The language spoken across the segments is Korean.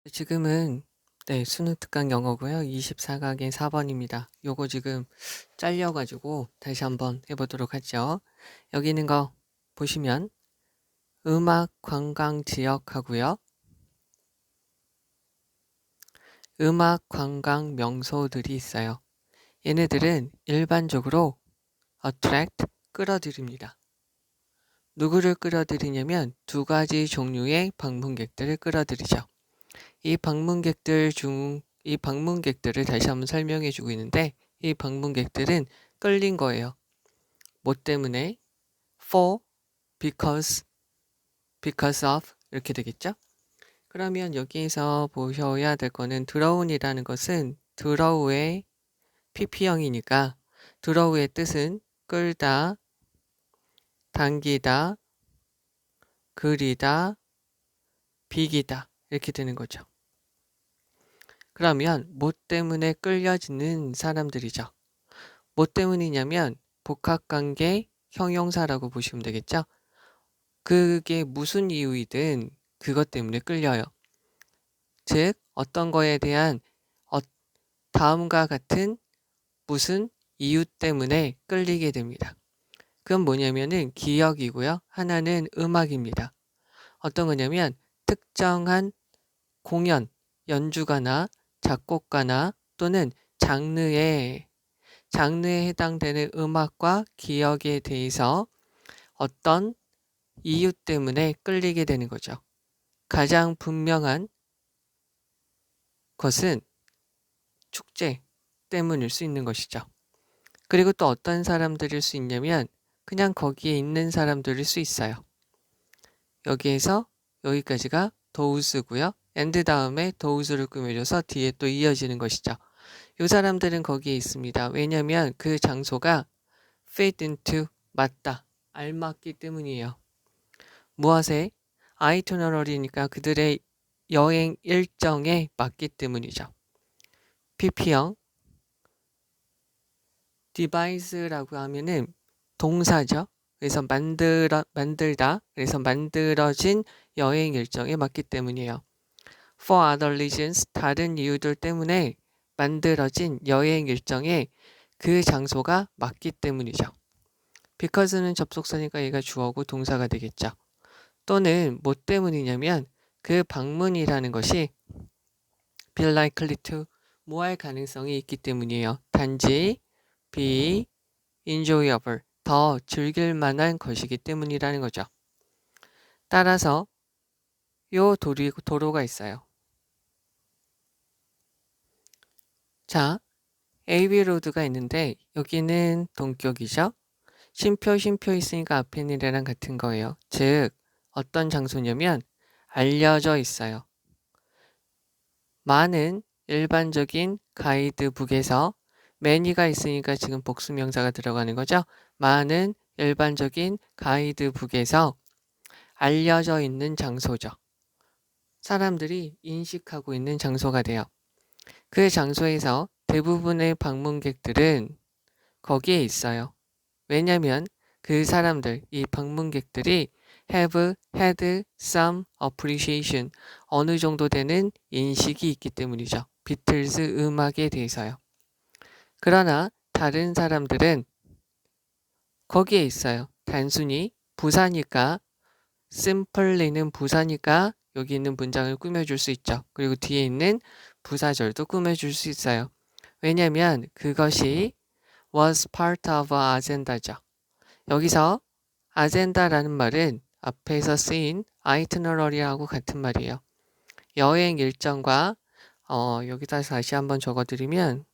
지금은 수능 특강 영어고요. 24강의 4번입니다. 요거 지금 잘려가지고 다시 한번 해보도록 하죠. 여기 있는 거 보시면 음악 관광 지역 하고요. 음악 관광 명소들이 있어요. 얘네들은 일반적으로 attract, 끌어들입니다. 누구를 끌어들이냐면 두 가지 종류의 방문객들을 끌어들이죠. 이 방문객들을 다시 한번 설명해 주고 있는데, 이 방문객들은 끌린 거예요. 뭐 때문에? for, because of 이렇게 되겠죠? 그러면 여기에서 보셔야 될 거는 draw이라는 것은 draw의 pp형이니까 draw의 뜻은 끌다, 당기다, 그리다, 비기다 이렇게 되는 거죠. 그러면 뭐 때문에 끌려지는 사람들이죠. 뭐 때문이냐면 복합관계 형용사라고 보시면 되겠죠. 그게 무슨 이유이든 그것 때문에 끌려요. 즉 어떤 거에 대한 다음과 같은 무슨 이유 때문에 끌리게 됩니다. 그건 뭐냐면은 기억이고요. 하나는 음악입니다. 어떤 거냐면 특정한 공연, 연주가나 작곡가나 또는 장르에 해당되는 음악과 기억에 대해서 어떤 이유 때문에 끌리게 되는 거죠. 가장 분명한 것은 축제 때문일 수 있는 것이죠. 그리고 또 어떤 사람들일 수 있냐면 그냥 거기에 있는 사람들일 수 있어요. 여기에서 여기까지가 those고요. and 다음에 those를 꾸며줘서 뒤에 또 이어지는 것이죠. 이 사람들은 거기에 있습니다. 왜냐하면 그 장소가 fit into, 맞다, 알맞기 때문이에요. 무엇에? 아이티너러리니까 그들의 여행 일정에 맞기 때문이죠. pp형 device라고 하면은 동사죠. 그래서 만들다, 그래서 만들어진 여행 일정에 맞기 때문이에요. For other reasons, 다른 이유들 때문에 만들어진 여행 일정에 그 장소가 맞기 때문이죠. because는 접속사니까 얘가 주어고 동사가 되겠죠. 또는 뭐 때문이냐면 그 방문이라는 것이 be likely to, 뭐 할 가능성이 있기 때문이에요. 단지 be enjoyable, 더 즐길 만한 것이기 때문이라는 거죠. 따라서 요 도로가 있어요. 자, AB 로드가 있는데 여기는 동격이죠. 쉼표 있으니까 앞에 있는 같은 거예요. 즉 어떤 장소냐면 알려져 있어요. 많은 일반적인 가이드북에서 many가 있으니까 지금 복수명사가 들어가는 거죠. 많은 일반적인 가이드북에서 알려져 있는 장소죠. 사람들이 인식하고 있는 장소가 돼요. 그 장소에서 대부분의 방문객들은 거기에 있어요. 왜냐하면 그 사람들, 이 방문객들이 have had some appreciation, 어느 정도 되는 인식이 있기 때문이죠. 비틀즈 음악에 대해서요. 그러나 다른 사람들은 거기에 있어요. 단순히 부사니까, simply는 부사니까 여기 있는 문장을 꾸며줄 수 있죠. 그리고 뒤에 있는 부사절도 꾸며줄 수 있어요. 왜냐하면 그것이 was part of a agenda죠. 여기서 agenda라는 말은 앞에서 쓰인 itinerary하고 같은 말이에요. 여행 일정과 여기다 다시 한번 적어드리면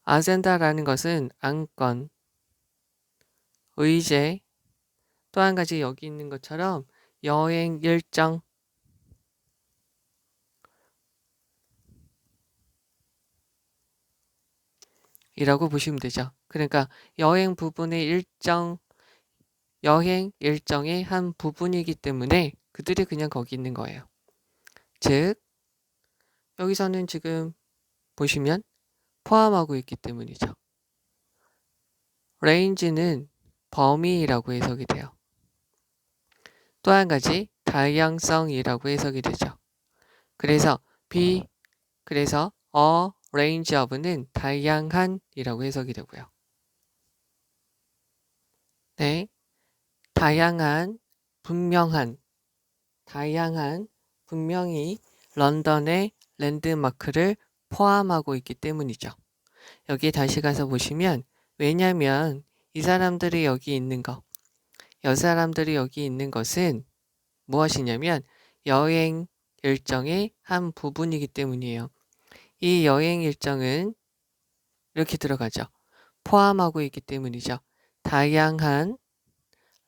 agenda라는 것은 안건, 의제, 또 한 가지 여기 있는 것처럼 여행 일정, 이라고 보시면 되죠. 그러니까 여행 일정의 한 부분이기 때문에 그들이 그냥 거기 있는 거예요. 즉 여기서는 지금 보시면 포함하고 있기 때문이죠. range는 범위라고 해석이 돼요. 또 한 가지 다양성이라고 해석이 되죠. 그래서 그래서 a range of는 다양한이라고 해석이 되고요. 네, 다양한, 분명한, 분명히 런던의 랜드마크를 포함하고 있기 때문이죠. 여기 다시 가서 보시면 왜냐면 이 사람들이 여기 있는 것은 무엇이냐면 여행 일정의 한 부분이기 때문이에요. 이 여행 일정은 이렇게 들어가죠. 포함하고 있기 때문이죠. 다양한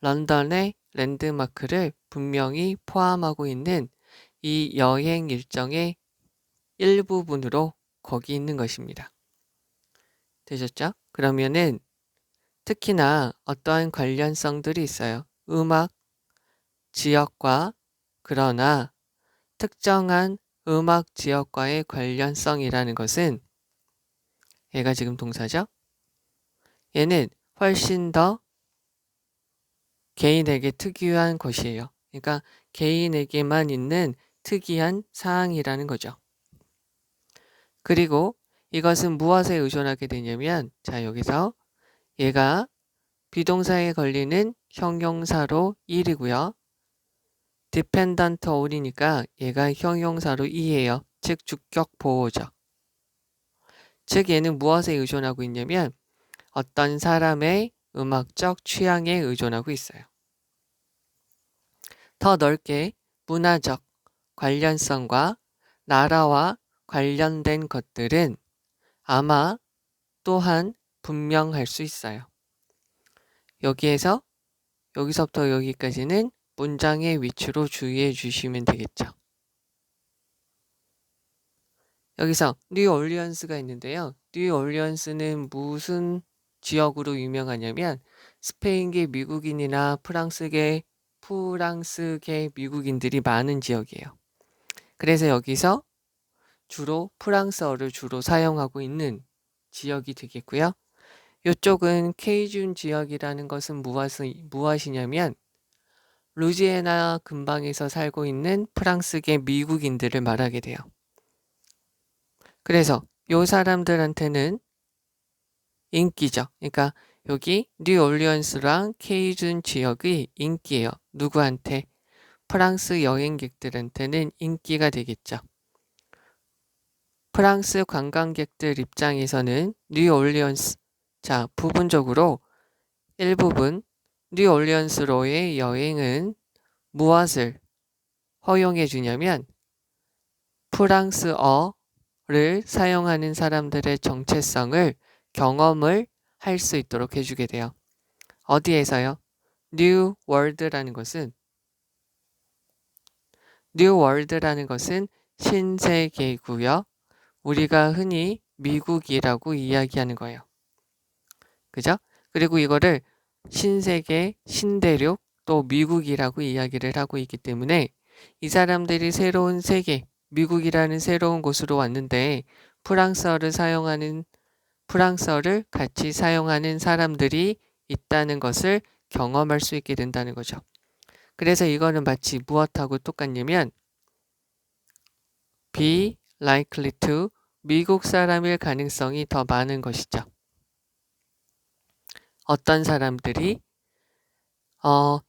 런던의 랜드마크를 분명히 포함하고 있는 이 여행 일정의 일부분으로 거기 있는 것입니다. 되셨죠? 그러면은 특히나 어떠한 관련성들이 있어요. 음악, 지역과 그러나 특정한 음악 지역과의 관련성이라는 것은 얘가 지금 동사죠. 얘는 훨씬 더 개인에게 특유한 것이에요. 그러니까 개인에게만 있는 특이한 사항이라는 거죠. 그리고 이것은 무엇에 의존하게 되냐면 자 여기서 얘가 비동사에 걸리는 형용사로 1이고요. dependent on이니까 얘가 형용사로 2예요. 즉 주격 보호죠. 즉 얘는 무엇에 의존하고 있냐면 어떤 사람의 음악적 취향에 의존하고 있어요. 더 넓게 문화적 관련성과 나라와 관련된 것들은 아마 또한 분명할 수 있어요. 여기서부터 여기까지는 문장의 위치로 주의해 주시면 되겠죠. 여기서 뉴올리언스가 있는데요. 뉴올리언스는 무슨 지역으로 유명하냐면 스페인계 미국인이나 프랑스계 미국인들이 많은 지역이에요. 그래서 여기서 주로 프랑스어를 주로 사용하고 있는 지역이 되겠고요. 이쪽은 케이준 지역이라는 것은 무엇이냐면 루지애나 근방에서 살고 있는 프랑스계 미국인들을 말하게 돼요. 그래서 이 사람들한테는 인기죠. 그러니까 여기 뉴올리언스랑 케이준 지역의 인기예요. 누구한테? 프랑스 여행객들한테는 인기가 되겠죠. 프랑스 관광객들 입장에서는 뉴올리언스, 자 부분적으로 일부분 뉴올리언스로의 여행은 무엇을 허용해 주냐면 프랑스어를 사용하는 사람들의 정체성을 경험을 할 수 있도록 해주게 돼요. 어디에서요? 뉴 월드라는 것은 신세계고요. 우리가 흔히 미국이라고 이야기하는 거예요. 그죠? 그리고 이거를 신세계, 신대륙, 또 미국이라고 이야기를 하고 있기 때문에 이 사람들이 새로운 세계, 미국이라는 새로운 곳으로 왔는데 프랑스어를 같이 사용하는 사람들이 있다는 것을 경험할 수 있게 된다는 거죠. 그래서 이거는 마치 무엇하고 똑같냐면 be likely to 미국 사람일 가능성이 더 많은 것이죠. 어떤 사람들이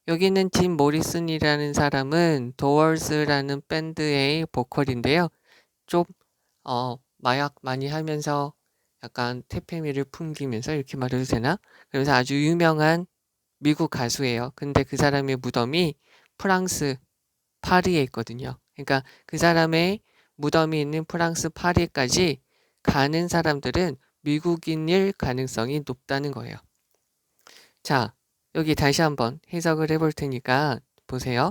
여기 있는 짐 모리슨이라는 사람은 도어스라는 밴드의 보컬인데요. 좀 마약 많이 하면서 약간 태페미를 풍기면서 이렇게 말해도 되나? 그래서 아주 유명한 미국 가수예요. 근데 그 사람의 무덤이 프랑스 파리에 있거든요. 그러니까 그 사람의 무덤이 있는 프랑스 파리까지 가는 사람들은 미국인일 가능성이 높다는 거예요. 자, 여기 다시 한번 해석을 해볼 테니까 보세요.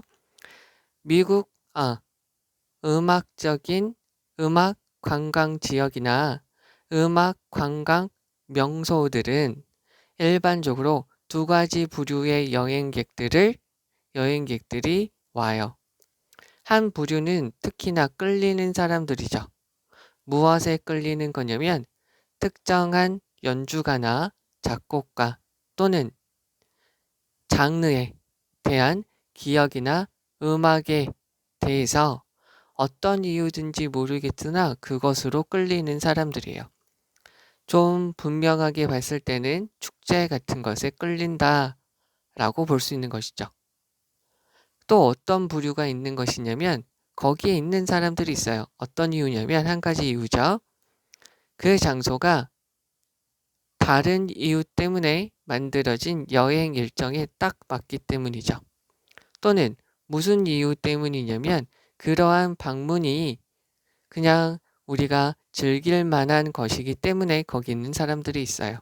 음악적인 음악 관광 지역이나 음악 관광 명소들은 일반적으로 두 가지 부류의 여행객들이 와요. 한 부류는 특히나 끌리는 사람들이죠. 무엇에 끌리는 거냐면 특정한 연주가나 작곡가 또는 장르에 대한 기억이나 음악에 대해서 어떤 이유든지 모르겠으나 그것으로 끌리는 사람들이에요. 좀 분명하게 봤을 때는 축제 같은 것에 끌린다라고 볼 수 있는 것이죠. 또 어떤 부류가 있는 것이냐면 거기에 있는 사람들이 있어요. 어떤 이유냐면 한 가지 이유죠. 그 장소가 다른 이유 때문에 만들어진 여행 일정에 딱 맞기 때문이죠. 또는 무슨 이유 때문이냐면 그러한 방문이 그냥 우리가 즐길 만한 것이기 때문에 거기 있는 사람들이 있어요.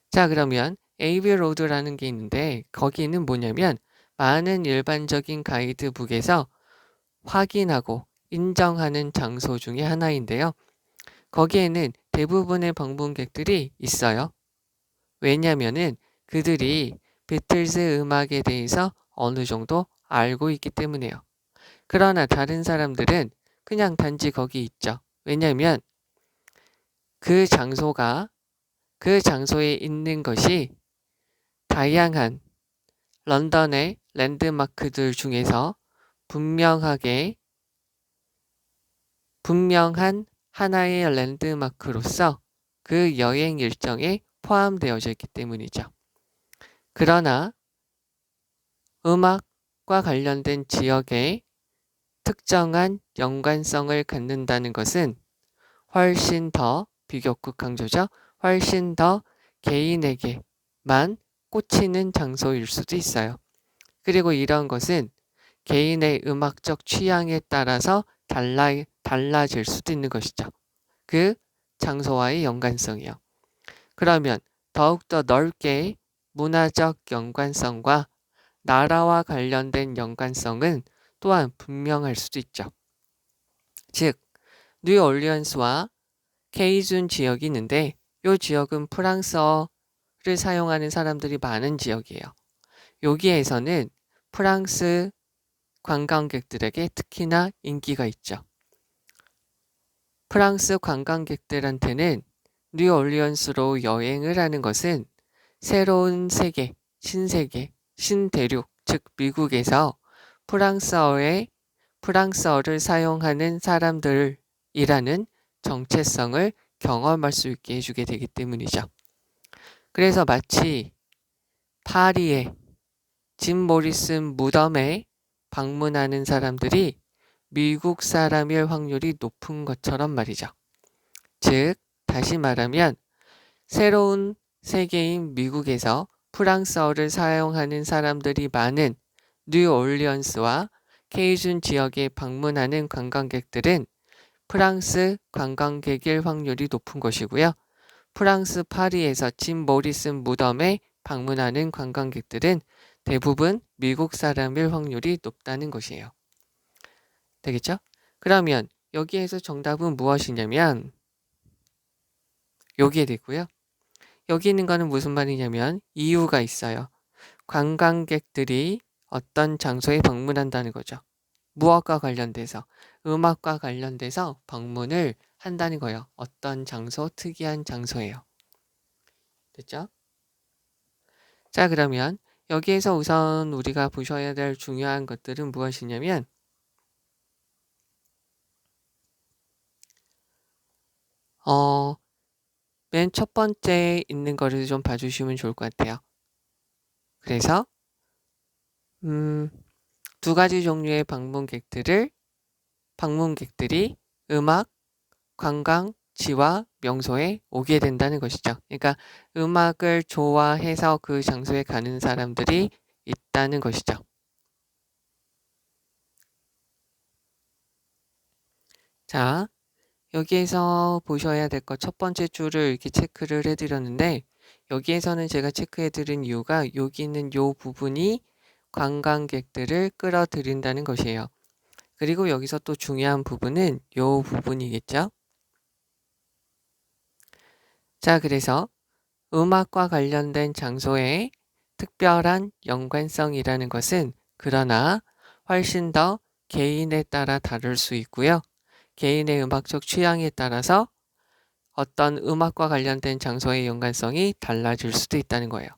자, 그러면 에이비 로드라는 게 있는데 거기는 뭐냐면 많은 일반적인 가이드북에서 확인하고 인정하는 장소 중에 하나인데요. 거기에는 대부분의 방문객들이 있어요. 왜냐면은 그들이 비틀즈 음악에 대해서 어느 정도 알고 있기 때문에요. 그러나 다른 사람들은 그냥 단지 거기 있죠. 왜냐면 그 장소에 있는 것이 다양한 런던의 랜드마크들 중에서 분명한 하나의 랜드마크로서 그 여행 일정에 포함되어져 있기 때문이죠. 그러나 음악과 관련된 지역의 특정한 연관성을 갖는다는 것은 훨씬 더 비교급 강조죠. 훨씬 더 개인에게만 꽂히는 장소일 수도 있어요. 그리고 이런 것은 개인의 음악적 취향에 따라서 달라질 수도 있는 것이죠. 그 장소와의 연관성이요. 그러면 더욱더 넓게 문화적 연관성과 나라와 관련된 연관성은 또한 분명할 수도 있죠. 즉, 뉴올리언스와 케이준 지역이 있는데 이 지역은 프랑스어를 사용하는 사람들이 많은 지역이에요. 여기에서는 프랑스 관광객들에게 특히나 인기가 있죠. 프랑스 관광객들한테는 뉴올리언스로 여행을 하는 것은 새로운 세계, 신세계, 신대륙, 즉 미국에서 프랑스어를 사용하는 사람들이라는 정체성을 경험할 수 있게 해주게 되기 때문이죠. 그래서 마치 파리의 짐 모리슨 무덤에 방문하는 사람들이 미국 사람일 확률이 높은 것처럼 말이죠. 즉, 다시 말하면 새로운 세계인 미국에서 프랑스어를 사용하는 사람들이 많은 뉴올리언스와 케이준 지역에 방문하는 관광객들은 프랑스 관광객일 확률이 높은 것이고요. 프랑스 파리에서 짐 모리슨 무덤에 방문하는 관광객들은 대부분 미국 사람일 확률이 높다는 것이에요. 되겠죠? 그러면 여기에서 정답은 무엇이냐면 여기에 되고요. 여기 있는 거는 무슨 말이냐면 이유가 있어요. 관광객들이 어떤 장소에 방문한다는 거죠. 무엇과 관련돼서? 음악과 관련돼서 방문을 한다는 거예요. 어떤 장소, 특이한 장소예요. 됐죠? 자, 그러면 여기에서 우선 우리가 보셔야 될 중요한 것들은 무엇이냐면 맨 첫 번째 있는 거를 좀 봐주시면 좋을 것 같아요. 그래서 두 가지 종류의 방문객들이 음악, 관광지와 명소에 오게 된다는 것이죠. 그러니까 음악을 좋아해서 그 장소에 가는 사람들이 있다는 것이죠. 자, 여기에서 보셔야 될 것 첫 번째 줄을 이렇게 체크를 해드렸는데 여기에서는 제가 체크해드린 이유가 여기 있는 요 부분이 관광객들을 끌어들인다는 것이에요. 그리고 여기서 또 중요한 부분은 요 부분이겠죠. 자, 그래서 음악과 관련된 장소의 특별한 연관성이라는 것은 그러나 훨씬 더 개인에 따라 다를 수 있고요. 개인의 음악적 취향에 따라서 어떤 음악과 관련된 장소의 연관성이 달라질 수도 있다는 거예요.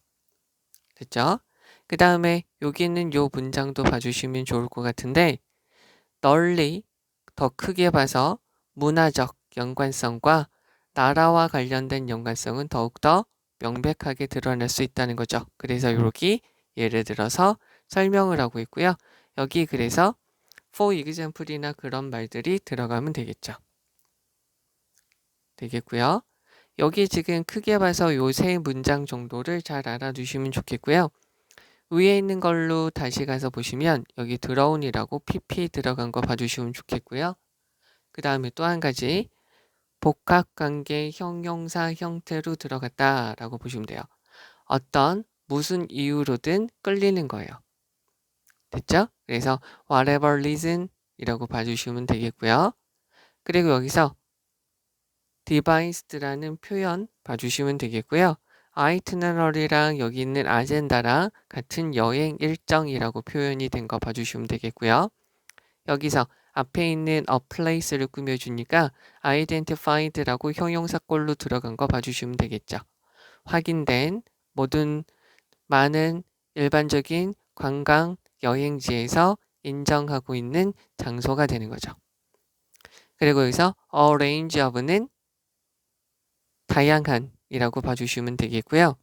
됐죠? 그 다음에 여기 있는 요 문장도 봐주시면 좋을 것 같은데 널리 더 크게 봐서 문화적 연관성과 나라와 관련된 연관성은 더욱더 명백하게 드러날 수 있다는 거죠. 그래서 여기 예를 들어서 설명을 하고 있고요. 여기 그래서 for example이나 그런 말들이 들어가면 되겠고요. 여기 지금 크게 봐서 요 세 문장 정도를 잘 알아두시면 좋겠고요. 위에 있는 걸로 다시 가서 보시면 여기 들어온이라고 pp 들어간 거 봐주시면 좋겠고요. 그 다음에 또 한 가지 복합관계 형용사 형태로 들어갔다라고 보시면 돼요. 어떤 무슨 이유로든 끌리는 거예요. 됐죠? 그래서 whatever reason 이라고 봐주시면 되겠고요. 그리고 여기서 devised라는 표현 봐주시면 되겠고요. 아이트너럴이랑 여기 있는 아젠다랑 같은 여행 일정이라고 표현이 된 거 봐주시면 되겠고요. 여기서 앞에 있는 a place를 꾸며주니까 identified라고 형용사꼴로 들어간 거 봐주시면 되겠죠. 확인된 모든 많은 일반적인 관광 여행지에서 인정하고 있는 장소가 되는 거죠. 그리고 여기서 a range of는 다양한 이라고 봐주시면 되겠고요.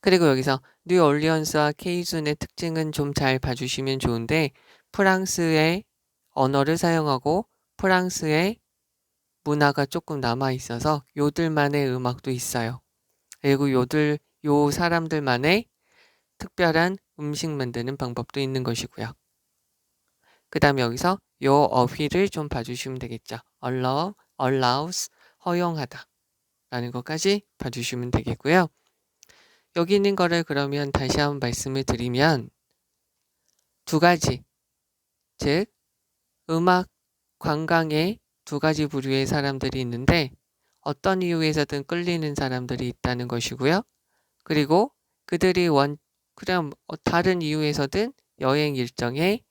그리고 여기서 뉴올리언스와 케이준의 특징은 좀 잘 봐주시면 좋은데 프랑스의 언어를 사용하고 프랑스의 문화가 조금 남아있어서 요들만의 음악도 있어요. 그리고 요 사람들만의 특별한 음식 만드는 방법도 있는 것이고요. 그 다음에 여기서 요 어휘를 좀 봐주시면 되겠죠. allows, 허용하다 라는 것까지 봐주시면 되겠고요. 여기 있는 거를 그러면 다시 한번 말씀을 드리면 두 가지, 즉 음악, 관광의 두 가지 부류의 사람들이 있는데 어떤 이유에서든 끌리는 사람들이 있다는 것이고요. 그리고 그들이 그냥 다른 이유에서든 여행 일정에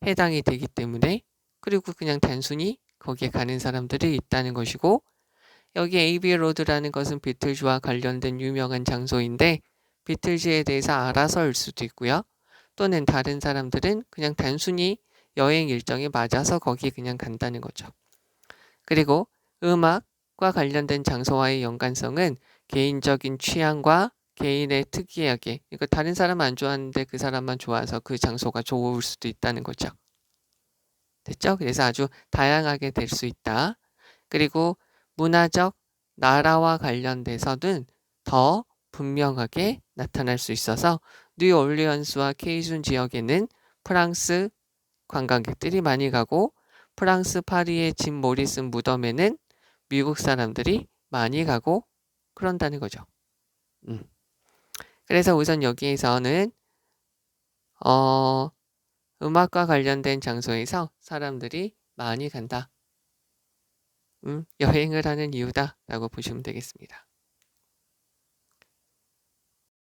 해당이 되기 때문에 그리고 그냥 단순히 거기에 가는 사람들이 있다는 것이고 여기 에이비 로드라는 것은 비틀즈와 관련된 유명한 장소인데 비틀즈에 대해서 알아서일 수도 있고요. 또는 다른 사람들은 그냥 단순히 여행 일정에 맞아서 거기 그냥 간다는 거죠. 그리고 음악과 관련된 장소와의 연관성은 개인적인 취향과 개인의 특이하게 그러니까 다른 사람은 안 좋아하는데 그 사람만 좋아서 그 장소가 좋을 수도 있다는 거죠. 됐죠? 그래서 아주 다양하게 될 수 있다. 그리고 문화적 나라와 관련돼서는 더 분명하게 나타날 수 있어서 뉴올리언스와 케이준 지역에는 프랑스 관광객들이 많이 가고 프랑스 파리의 짐 모리슨 무덤에는 미국 사람들이 많이 가고 그런다는 거죠. 그래서 우선 여기에서는 음악과 관련된 장소에서 사람들이 많이 간다. 여행을 하는 이유다 라고 보시면 되겠습니다.